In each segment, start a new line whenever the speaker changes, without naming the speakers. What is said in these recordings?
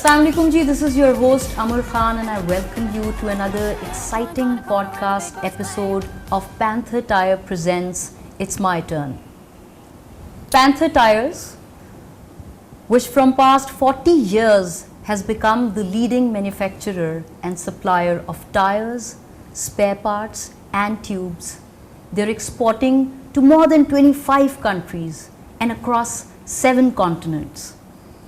Assalamualaikum ji, this is your host Amar Khan and I welcome you to another exciting podcast episode of Panther Tyre presents It's My Turn. Panther Tyres, which from past 40 years has become the leading manufacturer and supplier of tyres, spare parts and tubes. They're exporting to more than 25 countries and across 7 continents.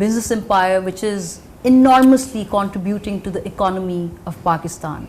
business empire which is enormously contributing to the economy of Pakistan.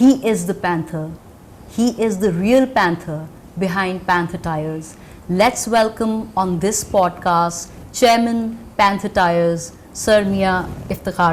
he is the Panther. He is the real Panther behind Panther Tyres. Let's welcome on this podcast Chairman Panther Tyres, Sir Mian Iftikhar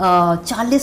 40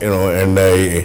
you know, and I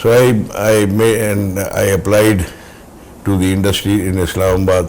So I applied to the industry in Islamabad.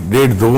1.5-2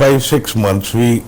5, 6 months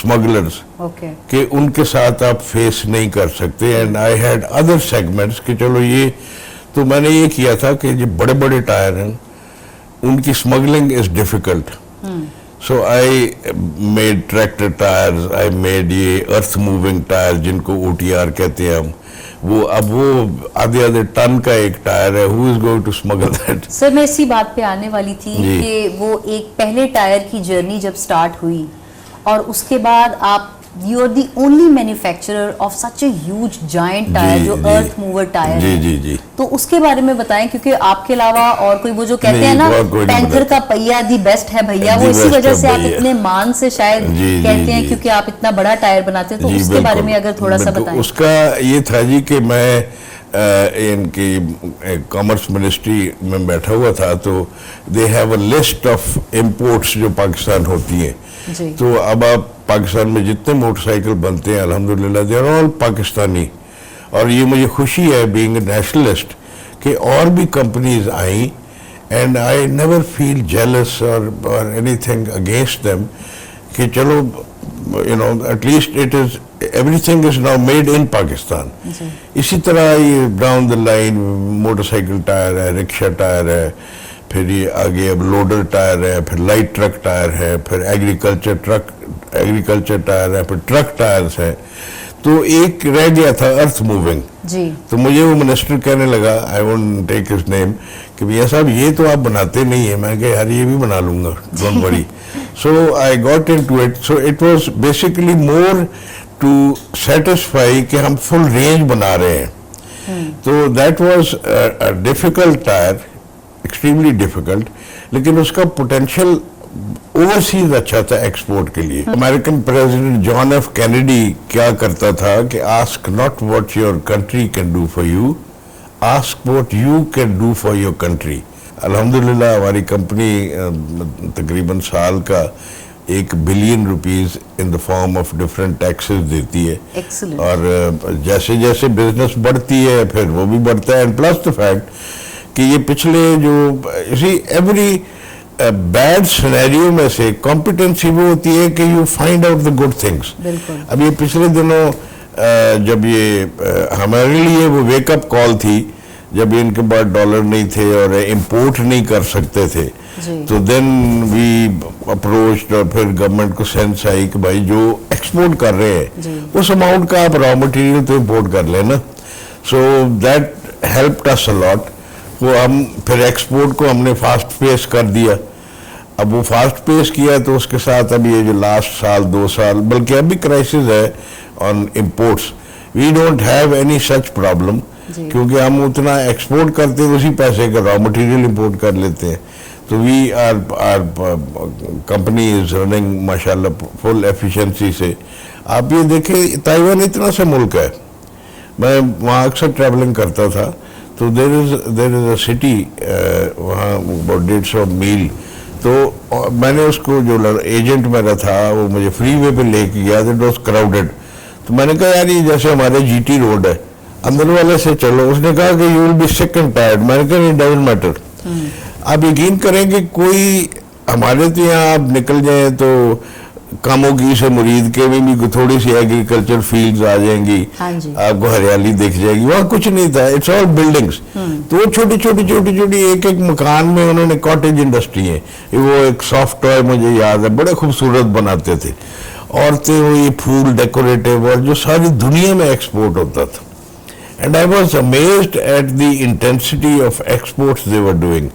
smugglers کہ ان کے ساتھ آپ face نہیں کر سکتے. And I had other segments کہ چلو یہ تو میں نے یہ کیا تھا کہ جو بڑے بڑے ٹائر ہیں ان کی smuggling is difficult. So I made tractor tyres, I made یہ ارتھ موونگ ٹائر جن کو OTR کہتے ہیں ہم, وہ اب وہ آدھے ٹن کا ایک ٹائر ہے. who is going to smuggle that؟
سر میں اسی بات پہ آنے والی تھی کہ وہ ایک پہلے ٹائر کی جرنی جب سٹارٹ ہوئی اور اس کے بعد آپ you are the only manufacturer of such a huge giant tyre جو ارتھ موور ٹائر ہے. تو اس کے بارے میں بتائیں, کیونکہ آپ کے علاوہ اور کوئی وہ جو کہتے ہیں نا پینتھر کا پہیا دی بیسٹ ہے بھیا, وہ اسی وجہ سے آپ اتنے مان سے شاید کہتے ہیں کیونکہ آپ اتنا بڑا ٹائر بناتے ہیں. تو اس کے بارے میں اگر تھوڑا سا بتائیں.
اس کا یہ تھا جی کہ میں ان کی کامرس منسٹری میں بیٹھا ہوا تھا, تو they have a list of imports جو پاکستان ہوتی ہیں. تو اب آپ پاکستان میں جتنے موٹر سائیکل بنتے ہیں الحمدللہ دے آر آل پاکستانی. اور یہ مجھے خوشی ہے بینگ اے نیشنلسٹ کہ اور بھی کمپنیز آئیں, and I never feel jealous or anything against them کہ چلو you know at least it is everything is now made in Pakistan. اسی طرح یہ down the line motorcycle tyre ہے, رکشا ٹائر ہے, پھر یہ آگے اب لوڈر ٹائر ہے, پھر لائٹ ٹرک ٹائر ہے, پھر ایگریکلچر ٹائر ہے, پھر ٹرک ٹائرز ہیں. تو ایک رہ گیا تھا ارتھ موونگ. تو مجھے وہ منسٹر کہنے لگا, I won't take his name, کہ بھیا صاحب یہ تو آپ بناتے نہیں ہیں. میں کہ یار یہ بھی بنا لوں گا, don't worry. So I got into it. So it was basically more to satisfy کہ ہم فل رینج بنا رہے ہیں. تو that was difficult tire, extremely difficult, لیکن اس کا پوٹینشیل اوورسیز اچھا تھا ایکسپورٹ کے لیے. American president John F Kennedy کیا کرتا تھا کہ ask not what your country can do for you, ask what you can do for your country. الحمدللہ ہماری کمپنی تقریباً سال کا 1 billion rupees in the form of different taxes دیتی ہے. اور جیسے جیسے بزنس بڑھتی ہے پھر وہ بھی بڑھتا ہے. اینڈ پلس دا فیکٹ کہ یہ پچھلے جو اسی ایوری بیڈ سینیریو میں سے کمپیٹنسی وہ ہوتی ہے کہ you find out the good things. اب یہ پچھلے دنوں جب یہ ہمارے لیے وہ ویک اپ کال تھی جب ان کے پاس ڈالر نہیں تھے اور امپورٹ نہیں کر سکتے تھے, تو دین وی اپروچڈ, اور پھر گورنمنٹ کو سینس آئی کہ بھائی جو ایکسپورٹ کر رہے ہیں اس اماؤنٹ کا آپ را مٹیریل تو امپورٹ کر لیں نا. سو دیٹ ہیلپڈ اس اے لاٹ. وہ ہم پھر ایکسپورٹ کو ہم نے فاسٹ پیس کر دیا. اب وہ فاسٹ پیس کیا تو اس کے ساتھ اب یہ جو لاسٹ سال 2 سال بلکہ ابھی کرائسس ہے on imports, we don't have any such problem, کیونکہ ہم اتنا ایکسپورٹ کرتے ہیں اسی پیسے کا را مٹیریل امپورٹ کر لیتے ہیں. تو we are company is running ماشاء اللہ فل ایفیشنسی سے. آپ یہ دیکھیں تائیوان اتنا سا ملک ہے, میں وہاں اکثر ٹریولنگ کرتا تھا, تو دیر از اے سٹی وہاں about 150 میل. تو میں نے اس کو جو ایجنٹ میرا تھا وہ مجھے فری وے پہ لے کے گیا, دیٹ واز کراؤڈیڈ. تو میں نے کہا یار یہ جیسے ہمارے GT روڈ ہے, اندر والے سے چلو. اس نے کہا کہ یو ول بی سک اینڈ ٹائرڈ. میں نے کہا اٹ ڈزنٹ میٹر. آپ یقین کریں کہ کوئی ہمارے تو یہاں آپ نکل جائیں تو کاموگی سے مرید کے بھی تھوڑی سی ایگریکلچر فیلڈز آ جائیں گی, آپ کو ہریالی دکھ جائے گی. وہاں کچھ نہیں تھا, اٹس آل بلڈنگس. تو وہ چھوٹی چھوٹی ایک مکان میں انہوں نے کاٹیج انڈسٹری ہے. وہ ایک سافٹ ٹوائے مجھے یاد ہے بڑے خوبصورت بناتے تھے عورتیں, وہ یہ پھول ڈیکوریٹو اور جو ساری دنیا میں ایکسپورٹ ہوتا تھا. And I was amazed at the intensity of exports they were doing.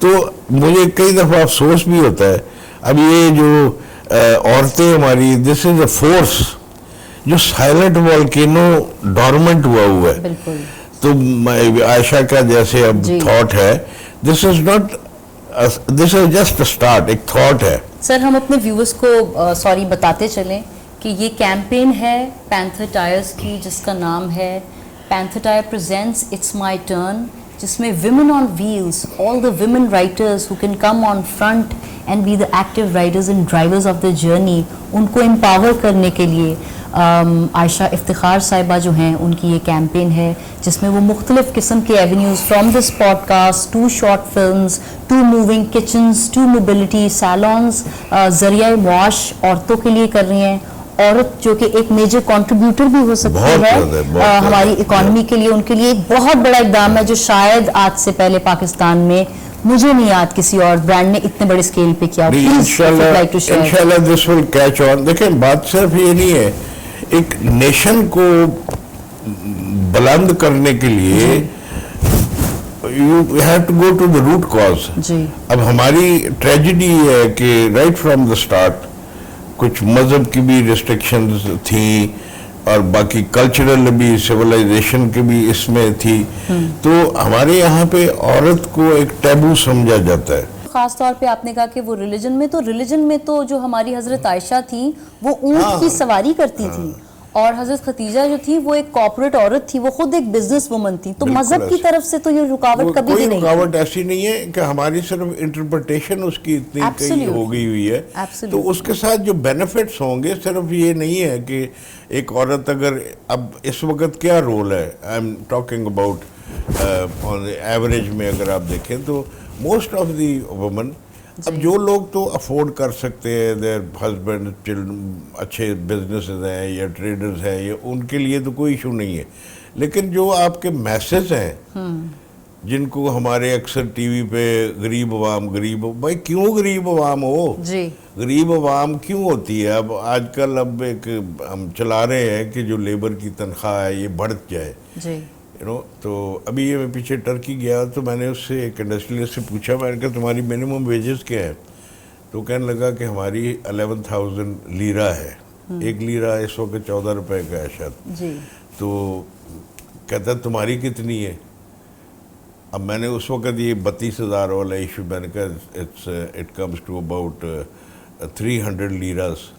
تو مجھے کئی دفعہ افسوس بھی ہوتا ہے اب یہ جو عورتیں ہماری, دس از اے فورس جو سائلنٹ والکینو ڈورمنٹ ہوا ہے. تو عائشہ کا جیسے اب تھاٹ ہے, دس از جسٹ اسٹارٹ, ایک تھاٹ ہے.
سر ہم اپنے ویورز کو سوری بتاتے چلیں کہ یہ کیمپین ہے پینتھر ٹائرز کی جس کا نام ہے Panther tyre presents it's my turn, جس میں women on wheels, all the women writers who can come on front and be the active riders and drivers of the journey, ان کو empower کرنے کے لیے عائشہ افتخار صاحبہ جو ہیں ان کی یہ کیمپین ہے جس میں وہ مختلف قسم کے avenues from this podcast to short films to moving kitchens to mobility salons ذریعہ معاش عورتوں کے لیے کر رہی ہیں. عورت جو کہ ایک میجر کنٹریبیوٹر بھی ہو سکتی ہے ہماری اکانومی کے لیے, ان کے لیے ایک بہت بڑا اقدام ہے جو شاید آج سے پہلے پاکستان میں مجھے نہیں یاد کسی اور برانڈ نے اتنے بڑے اسکیل پہ کیا.
انشاءاللہ دس ول کیچ آن. دیکھیں بات صرف یہ نہیں ہے, ایک نیشن کو بلند کرنے کے لیے you have to go to the root cause. اب ہماری ٹریجڈی یہ ہے کہ رائٹ فرام دا اسٹارٹ کچھ مذہب کی بھی ریسٹرکشنز تھیں اور باقی کلچرل بھی سیولائزیشن کی بھی اس میں تھی, تو ہمارے یہاں پہ عورت کو ایک ٹیبو سمجھا جاتا ہے.
خاص طور پہ آپ نے کہا کہ وہ ریلیجن میں تو جو ہماری حضرت عائشہ تھیں وہ اونٹ کی سواری کرتی تھی, اور حضرت ختیجہ جو تھی وہ ایک کارپوریٹ عورت تھی, وہ خود ایک بزنس وومن تھی. تو مذہب کی طرف سے تو یہ رکاوٹ کبھی بھی نہیں,
کوئی رکاوٹ ایسی نہیں ہے کہ ہماری صرف انٹرپریٹیشن اس کی اتنی کئی ہو گئی ہوئی ہے. تو اس کے ساتھ جو بینیفٹس ہوں گے صرف یہ نہیں ہے کہ ایک عورت اگر اب اس وقت کیا رول ہے, I am talking about on average میں اگر آپ دیکھیں تو موسٹ آف دی وومن, اب جو لوگ تو افورڈ کر سکتے ہیں, دیر ہسبینڈ اچھے بزنسز ہیں یا ٹریڈرز ہیں, یا ان کے لیے تو کوئی ایشو نہیں ہے. لیکن جو آپ کے میسز ہیں جن کو ہمارے اکثر ٹی وی پہ غریب عوام, بھائی کیوں غریب عوام ہو, غریب عوام کیوں ہوتی ہے؟ اب آج کل اب ایک ہم چلا رہے ہیں کہ جو لیبر کی تنخواہ ہے یہ بڑھ جائے, تو ابھی یہ میں پیچھے ٹرکی گیا تو میں نے اس سے ایک انڈسٹریلسٹ سے پوچھا, میں نے کہا تمہاری منیمم ویجز کیا ہے؟ تو کہنے لگا کہ ہماری 11,000 لیرہ ہے. ایک لیرہ اس وقت 14 روپے کا ہے شاید. تو کہتا تمہاری کتنی ہے؟ اب میں نے اس وقت یہ 32,000 والا ایشو, میں نے کہا اٹ کمز ٹو اباؤٹ 300 لیراز,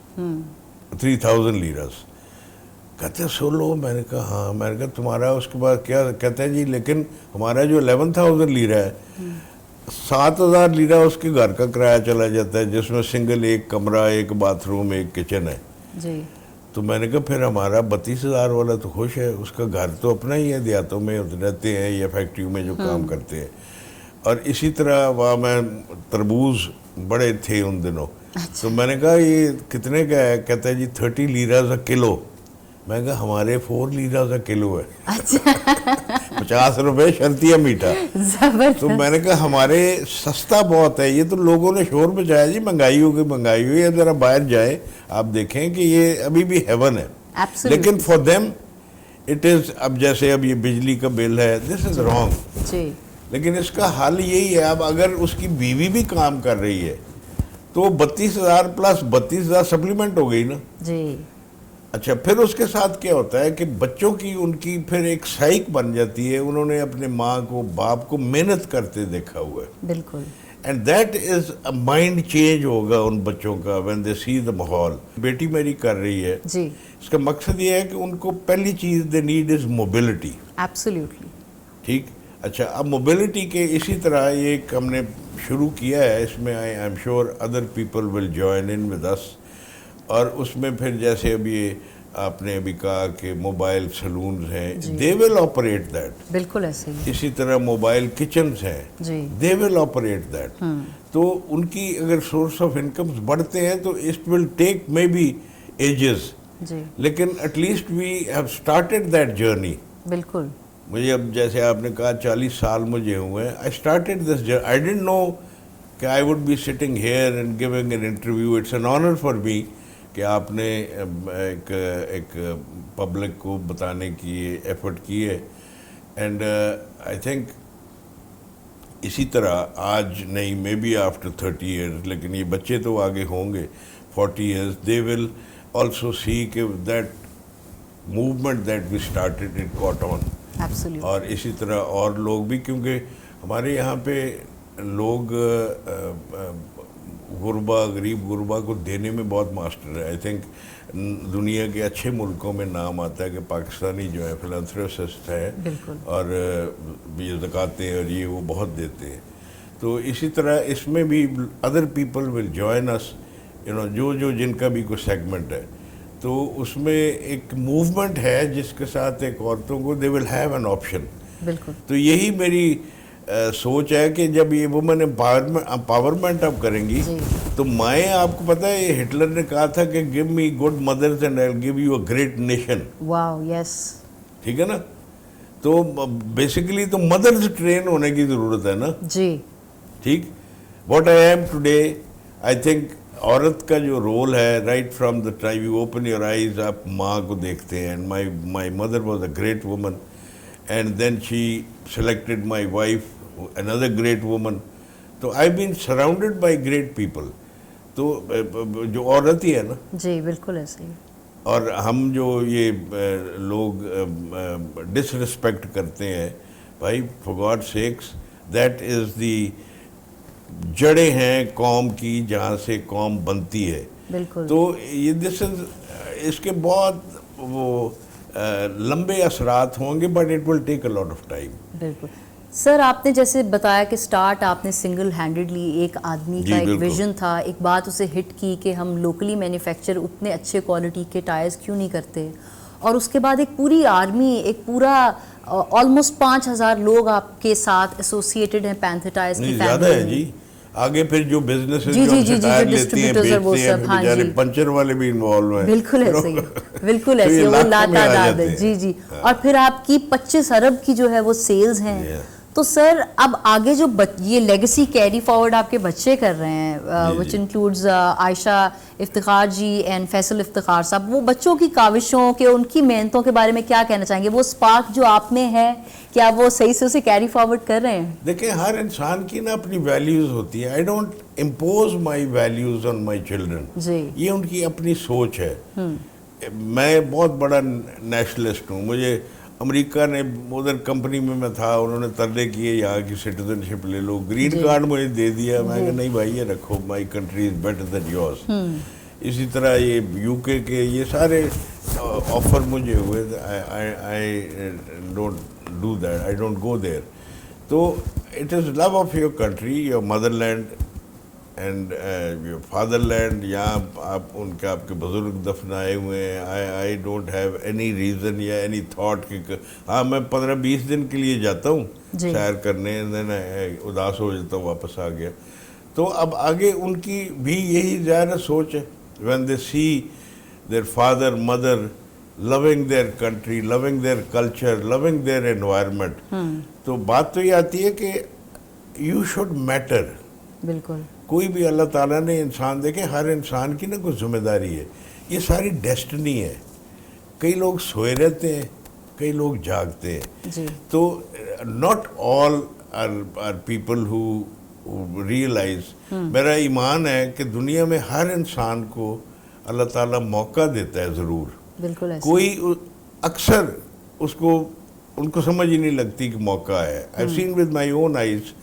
3,000 لیراز. کہتے سو لو. میں نے کہا ہاں. میں نے کہا تمہارا اس کے بعد کیا؟ کہتے ہیں جی لیکن ہمارا جو 11,000 لیرہ ہے 7,000 لیرہ اس کے گھر کا کرایہ چلا جاتا ہے, جس میں سنگل ایک کمرہ, ایک باتھ روم, ایک کچن ہے. تو میں نے کہا پھر ہمارا 32,000 والا تو خوش ہے, اس کا گھر تو اپنا ہی ہے, دیہاتوں میں رہتے ہیں یا فیکٹریوں میں جو کام کرتے ہیں. اور اسی طرح وہاں میں تربوز بڑے تھے ان دنوں, تو میں نے کہا یہ کتنے کا ہے؟ کہتا ہے جی 30 لیراز کلو. میں کہا ہمارے 4 لیراز کلو ہے, 50 روپے شرطیہ میٹھا. تو میں نے کہا ہمارے سستا بہت ہے. یہ تو لوگوں نے شور مچایا جی مہنگائی ہوگی. اب ذرا باہر جائے آپ دیکھیں کہ یہ ابھی بھی ہیون ہے. لیکن فار دیم اٹ از, اب جیسے اب یہ بجلی کا بل ہے, دس از رانگ. لیکن اس کا حل یہی ہے, اب اگر اس کی بیوی بھی کام کر رہی ہے تو 32,000 پلس 32,000 سپلیمنٹ ہو گئی نا. اچھا پھر اس کے ساتھ کیا ہوتا ہے کہ بچوں کی ان کی پھر ایک سائیک بن جاتی ہے, انہوں نے اپنے ماں کو باپ کو محنت کرتے دیکھا ہوا ہے.
بالکل.
And that is a mind change ہوگا ان بچوں کا وین دے سی دا ماحول. بیٹی میری کر رہی ہے, اس کا مقصد یہ ہے کہ ان کو پہلی چیز they need is mobility.
Absolutely.
ٹھیک. اچھا اب موبلٹی کے اسی طرح ایک ہم نے شروع کیا ہے, اس میں I am sure other people will join in with us. اور اس میں پھر جیسے اب یہ آپ نے ابھی کہا کہ موبائل سلونز ہیں, دے ول آپریٹ دیٹ.
بالکل ایسے ہی.
اسی طرح موبائل کچنز ہیں, دے ول آپریٹ دیٹ. تو ان کی اگر سورس آف انکمز بڑھتے ہیں تو it will take maybe ages, لیکن at least we have started that journey.
بالکل.
مجھے اب جیسے آپ نے کہا 40 سال مجھے ہوئے ہیں, I started this journey. I didn't know کہ I would be sitting here and giving an interview. It's an honour for me کہ آپ نے ایک پبلک کو بتانے کی ایفرٹ کی ہے. اینڈ آئی تھنک اسی طرح آج نہیں, مے بی آفٹر 30 ایئرز, لیکن یہ بچے تو آگے ہوں گے 40 ایئرز, دے ول آلسو سی کہ that movement that we started it caught on. اور اسی طرح اور لوگ بھی, کیونکہ ہمارے یہاں پہ لوگ غریب غربا کو دینے میں بہت ماسٹر ہے. آئی تھنک دنیا کے اچھے ملکوں میں نام آتا ہے کہ پاکستانی جو ہے فلانتھروپسٹ ہے, اور یہ زکاتیں اور یہ وہ بہت دیتے ہیں. تو اسی طرح اس میں بھی ادر پیپل ول جوائن اس, جو جن کا بھی کوئی سیگمنٹ ہے. تو اس میں ایک موومنٹ ہے جس کے ساتھ ایک عورتوں کو دے ول ہیو این آپشن.
بالکل.
تو یہی میری سوچ ہے کہ جب یہ وومن امپاورمنٹ اب کریں گی تو مائیں, آپ کو پتہ ہے یہ ہٹلر نے کہا تھا کہ give me good mothers and I will give you a great nation.
Wow, yes.
ٹھیک ہے نا. تو بیسیکلی تو مدرز ٹرین ہونے کی ضرورت ہے نا.
جی.
ٹھیک. What I am today, I think عورت کا جو رول ہے right from the time you open your eyes, آپ ماں کو دیکھتے ہیں. My mother was a great woman and then she selected my wife, another great woman. تو I've been surrounded by great people. تو جو عورت ہی ہے نا.
جی بالکل ایسے ہی.
اور ہم جو یہ لوگ ڈس رسپیکٹ کرتے ہیں بھائی, for God's sakes, that is the جڑیں ہیں قوم کی جہاں سے قوم بنتی ہے.
بالکل.
تو یہ اس کے بہت وہ لمبے اثرات ہوں گے, but it will take a lot of time.
بالکل. سر آپ نے جیسے بتایا کہ سٹارٹ آپ نے سنگل ہینڈڈلی ایک آدمی کا ایک ویژن تھا, ایک بات اسے ہٹ کی کہ ہم لوکلی مینوفیکچر اتنے اچھے کوالٹی کے ٹائرز کیوں نہیں کرتے, اور اس کے بعد ایک پوری آرمی, ایک پورا آلموسٹ 5000 لوگ آپ کے ساتھ ایسوسیٹڈ ہیں پینتھر ٹائرز کی فیملی.
زیادہ ہے جی. آگے پھر جو بزنس ٹائر لیتی ہیں بیچتے ہیں, بیچارے پنچر والے بھی انوالو ہیں.
بالکل ایسے ہی, بالکل ایسے, وہ لاتعداد ہے. جی جی. اور پھر آپ کی 25 ارب کی جو ہے وہ سیلز ہیں. تو سر اب آگے جو یہ لیگیسی کیری فارورڈ آپ کے بچے کر رہے ہیں, which includes Ayesha Iftikhar ji and Faisal Iftikhar sahab, وہ بچوں کی کاوشوں کے, ان کی محنتوں کے بارے میں کیا کہنا چاہیں گے؟ وہ اسپارک جو آپ میں ہے, کیا وہ صحیح سے اسے کیری فارورڈ کر رہے ہیں؟
دیکھیں, ہر انسان کی نا اپنی ویلیوز ہوتی ہیں. I don't impose my values on my children.
جی.
یہ ان کی اپنی سوچ ہے. میں بہت بڑا نیشنلسٹ ہوں. مجھے امریکہ نے, ادھر کمپنی میں تھا, انہوں نے ترلے کیے یہاں کی سٹیزن شپ لے لو, گرین کارڈ مجھے دے دیا. میں کہا نہیں بھائی یہ رکھو, my country is better than yours. اسی طرح یہ یو کے یہ سارے آفر مجھے ہوئے. I don't do that, I don't go there. تو it is love of your country, your mother land and your father land. یہاں آپ کے بزرگ دفنائے ہوئے ہیں. I don't have any reason یا اینی تھاٹ کہ ہاں میں 15-20 دن کے لیے جاتا ہوں سیر کرنے, دین اداس ہو جاتا ہوں, واپس آ گیا. تو اب آگے ان کی بھی یہی ظاہر سوچ ہے. when they see their father, mother loving their country, loving their culture, loving their environment, تو بات تو یہ آتی ہے کہ you should matter.
بالکل.
کوئی بھی اللہ تعالیٰ نے انسان, دیکھیں ہر انسان کی نا کوئی ذمہ داری ہے. یہ ساری ڈیسٹنی ہے. کئی لوگ سوئے رہتے ہیں, کئی لوگ جاگتے ہیں.
جی.
تو not all are people who realise. میرا ایمان ہے کہ دنیا میں ہر انسان کو اللہ تعالیٰ موقع دیتا ہے ضرور.
بالکل.
کوئی اکثر اس کو, ان کو سمجھ ہی نہیں لگتی کہ موقع ہے. I've seen with my own eyes,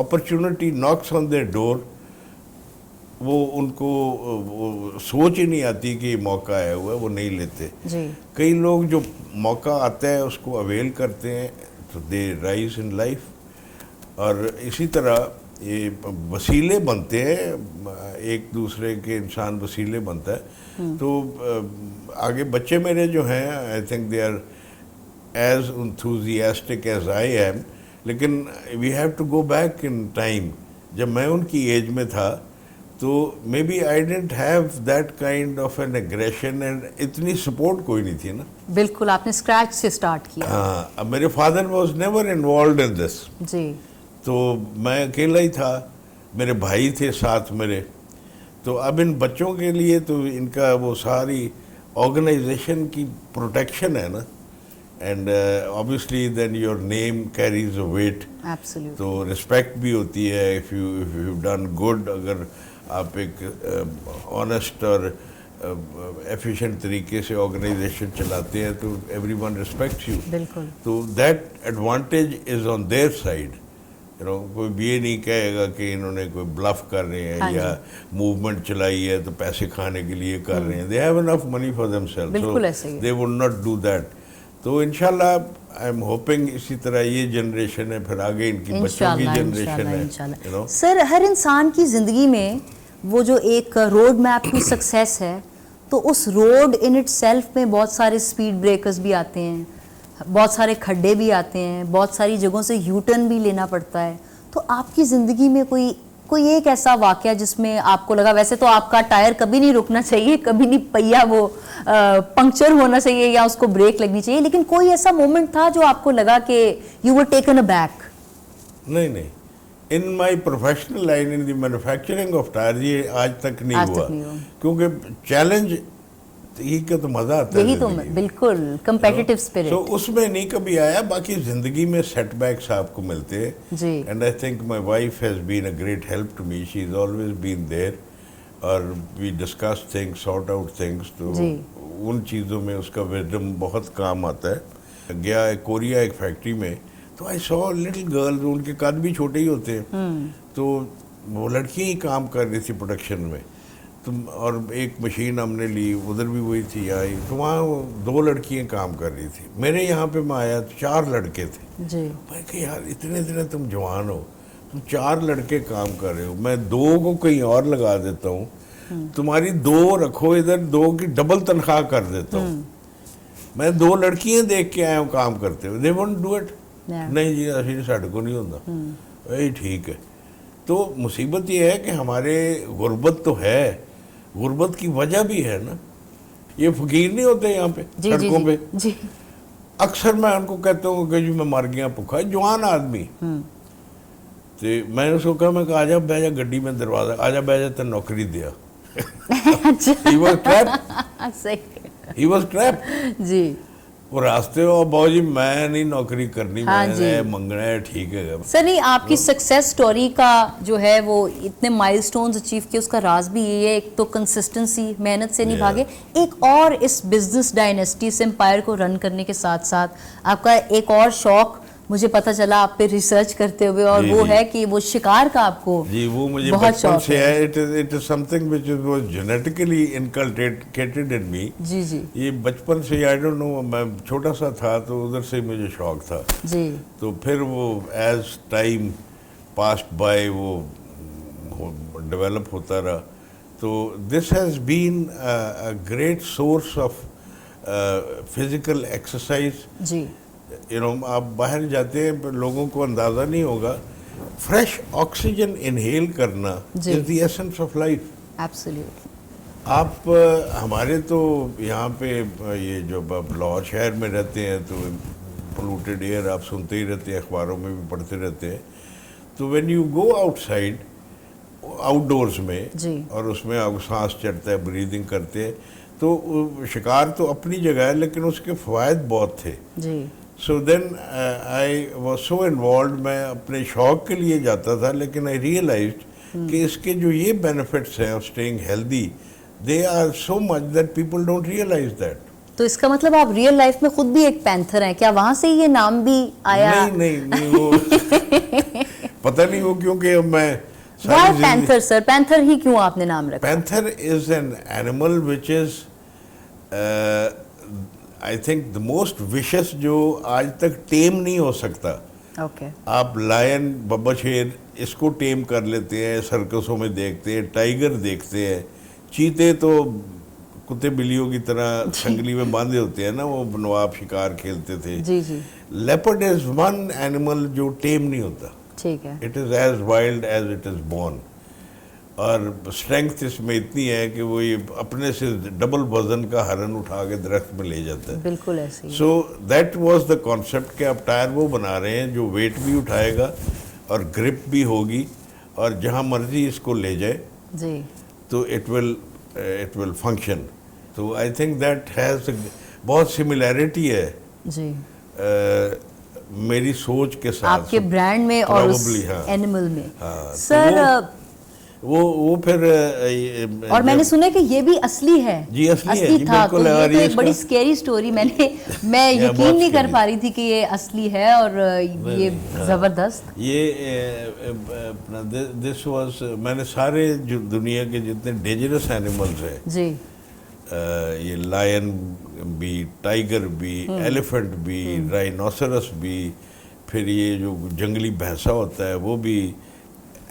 opportunity knocks on their door, وہ ان کو سوچ ہی نہیں آتی کہ یہ موقع آیا ہوا ہے, وہ نہیں لیتے. کئی لوگ جو موقع آتا ہے اس کو اویل کرتے ہیں, تو دے رائز ان لائف. اور اسی طرح یہ وسیلے بنتے ہیں, ایک دوسرے کے انسان وسیلے بنتا ہے. تو آگے بچے میرے جو ہیں, I think they are as enthusiastic as I am. لیکن we have to go back in time. جب میں ان کی ایج میں تھا تو maybe I didn't have that kind of an aggression, and اتنی سپورٹ کوئی نہیں تھی نا.
بالکل, آپ نے اسکریچ سے اسٹارٹ کیا.
ہاں, اب میرے father was never involved in this.
جی.
تو میں اکیلا ہی تھا, میرے بھائی تھے ساتھ میرے. تو اب ان بچوں کے لیے تو ان کا وہ ساری آرگنائزیشن کی پروٹیکشن ہے نا, and obviously then your name carries a weight.
Absolutely.
تو رسپیکٹ بھی ہوتی ہے if you've done good. اگر آپ ایک آنیسٹ اور ایفیشینٹ طریقے سے آرگنائزیشن چلاتے ہیں تو everyone respects you.
بالکل.
تو that advantage is on their side. کوئی بھی یہ نہیں کہے گا کہ انہوں نے کوئی بلف کر رہے ہیں یا موومنٹ چلائی ہے تو پیسے کھانے کے لیے کر رہے ہیں. They have enough money for themselves.
بالکل ایسے ہی.
They would not do that. تو انشاءاللہ آئی ایم ہوپنگ اسی طرح یہ جنریشن ہے, پھر آگے ان کی بچوں کی جنریشن ہے.
سر ہر انسان کی زندگی میں وہ جو ایک روڈ میپ کی سکسیس ہے تو اس روڈ ان اٹ سیلف میں بہت سارے اسپیڈ بریکرز بھی آتے ہیں, بہت سارے کھڈے بھی آتے ہیں, بہت ساری جگہوں سے یو ٹرن بھی لینا پڑتا ہے. تو آپ کی زندگی میں کوئی ایک ایسا واقعہ جس میں آپ کو لگا, ویسے تو آپ کا ٹائر کبھی نہیں رکنا چاہیے, کبھی نہیں پہیا وہ پنکچر ہونا چاہیے یا اس کو بریک لگنی چاہیے, لیکن کوئی ایسا مومنٹ تھا جو آپ کو لگا کہ you were taken aback?
نہیں, in my professional line in the manufacturing of tyre یہ آج تک نہیں ہوا, کیونکہ چیلنج ہی کا تو مزہ آتا ہے,
یہی تو بالکل کمپیٹیٹو اسپرٹ.
تو اس میں نہیں کبھی آیا. باقی زندگی میں سیٹ بیکس آپ کو ملتے ہیں,
جی,
and I think my wife has been a great help to me, she is always been there, اور we discuss things, sort out things. تو ان چیزوں میں اس کا وزڈم بہت کام آتا ہے. گیا کوریا ایک فیکٹری میں, تو آئی سو لٹل گرلز, ان کے قد بھی چھوٹے ہی ہوتے ہیں, تو وہ لڑکیاں ہی کام کر رہی تھی پروڈکشن میں. اور ایک مشین ہم نے لی, ادھر بھی وہی تھی آئی, تو وہاں 2 لڑکیاں کام کر رہی تھی. میرے یہاں پہ میں آیا تو 4 لڑکے تھے.
جی,
میں کہ یار اتنے تم جوان ہو, تم 4 لڑکے کام کر رہے ہو, میں 2 کو کہیں اور لگا دیتا ہوں, تمہاری 2 رکھو ادھر, 2 کی ڈبل تنخواہ کر دیتا ہوں. میں 2 لڑکیاں دیکھ کے آیا ہوں کام کرتے ہوئے, دے وونٹ ڈو اٹ. نہیں جی اسی ساڈے کو نہیں ہوتا. ٹھیک ہے. تو مصیبت یہ ہے کہ ہمارے غربت تو ہے, غربت کی وجہ بھی ہے نا. یہ فقیر نہیں ہوتے یہاں پہ سڑکوں پہ, اکثر میں ان کو کہتا ہوں کہ جی میں مر گیا بھوکا, جوان آدمی. تو میں نے اس کو کہا, میں کہا آجا بہ جا گڈی میں دروازہ, آجا بہ جا تین نوکری دیا. He was trapped.
جی,
وہ راستے ہو باؤ جی میں نہیں نوکری کرنی, میں نے منگنا ہے. ٹھیک ہے
سر. نہیں, آپ کی سکسیس سٹوری کا جو ہے وہ اتنے مائل سٹونز اچیو کیے, اس کا راز بھی یہ ہے, ایک تو کنسسٹنسی, محنت سے نہیں بھاگے, ایک اور اس بزنس ڈائنیسٹی, اس امپائر کو رن کرنے کے ساتھ ساتھ آپ کا ایک اور شوق مجھے پتہ چلا آپ پہ ریسرچ کرتے ہوئے, اور وہ ہے کہ وہ شکار کا آپ کو
وہ مجھے
بہت شوق
سے ہے. It is something which was genetically inculcated in me.
جی جی,
یہ بچپن سے, I don't know, میں چھوٹا سا تھا تو ادھر سے مجھے شوق تھا.
جی,
تو پھر وہ ایز ٹائم پاسڈ بائی وہ ڈیولپ ہوتا رہا. تو this has been a great source of physical exercise.
جی,
آپ باہر جاتے ہیں, لوگوں کو اندازہ نہیں ہوگا, فریش آکسیجن انہیل کرنا is the essence of life.
Absolutely.
آپ ہمارے تو یہاں پہ یہ جو آپ لاہور شہر میں رہتے ہیں تو پولوٹیڈ ایئر آپ سنتے ہی رہتے ہیں, اخباروں میں بھی پڑھتے رہتے ہیں. تو when you go out side, out doors میں, اور اس میں آپ سانس چڑھتا ہے, بریدنگ کرتے ہیں, تو شکار تو اپنی جگہ ہے لیکن اس کے فوائد بہت تھے.
جی,
سو دین آئی واز سو انوالوڈ, میں اپنے شوق کے لیے جاتا تھا, لیکن آئی ریئلائزڈ کہ اس کے جو یہ بینیفٹس ہیں of staying healthy, they are so much that people don't realise that.
تو اس کا مطلب آپ ریئل لائف میں خود بھی ایک پینتھر ہیں کیا؟ وہاں سے یہ نام بھی آیا؟
نہیں وہ پتہ نہیں وہ کیونکہ میں
Why panther sir? پینتھر ہی کیوں آپ نے نام رکھا؟
Panther is an animal which is I think the most vicious, جو آج تک ٹیم نہیں ہو سکتا. آپ لائن, ببا شیر, اس کو ٹیم کر لیتے ہیں, سرکسوں میں دیکھتے ہیں, ٹائیگر دیکھتے ہیں, چیتے تو کتے بلیوں کی طرح سنگلی میں باندھے ہوتے ہیں نا, وہ نواب شکار کھیلتے تھے. لیپرڈ از ون اینیمل جو ٹیم نہیں ہوتا.
ٹھیک ہے.
It is as wild as it is born, اور اسٹرینگتھ اس میں اتنی ہے کہ وہ یہ اپنے سے ڈبل وزن کا ہرن اٹھا کے درخت میں لے جاتا ہے.
بالکل ایسے.
So that was the concept کہ آپ ٹائر وہ بنا رہے ہیں جو ویٹ بھی اٹھائے گا اور گرپ بھی ہوگی, اور جہاں مرضی اس کو لے جائے
جی
تو اٹ ول فنکشن. تو آئی تھنک دیٹ ہیز بہت سملیرٹی ہے
جی
میری سوچ کے ساتھ,
آپ کے برانڈ میں اور اس اینیمل میں. سر
وہ پھر,
اور میں نے سنا کہ یہ بھی اصلی ہے.
جی اصلی
تھا. تو یہ تو ایک بڑی اسکیری سٹوری, میں یقین نہیں کر پا رہی تھی کہ یہ اصلی ہے, اور یہ زبردست.
یہ دس واز, میں نے سارے جو دنیا کے جتنے ڈینجرس اینیملز ہیں
جی,
یہ لائن بھی, ٹائیگر بھی, ایلیفنٹ بھی, رائنوسرس بھی, پھر یہ جو جنگلی بھینسا ہوتا ہے وہ بھی,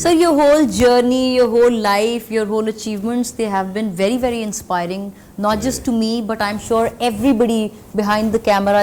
So your whole journey, your whole life, your whole achievements, they have been very very inspiring, not just to me but I'm sure everybody behind the camera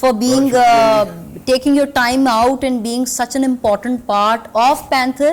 for being taking your time out and being such an important part of Panther,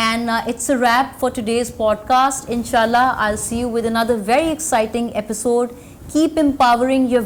and it's a wrap for today's podcast. Inshallah, I'll see you with another very exciting episode. Keep empowering your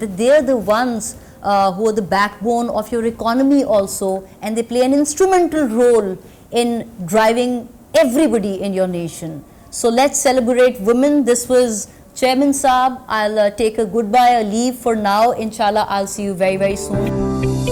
that they're the ones who are the backbone of your economy also, and they play an instrumental role in driving everybody in your nation. So let's celebrate women. This was Chairman Saab. I'll take a goodbye, a leave for now. Inshallah, I'll see you very, very soon.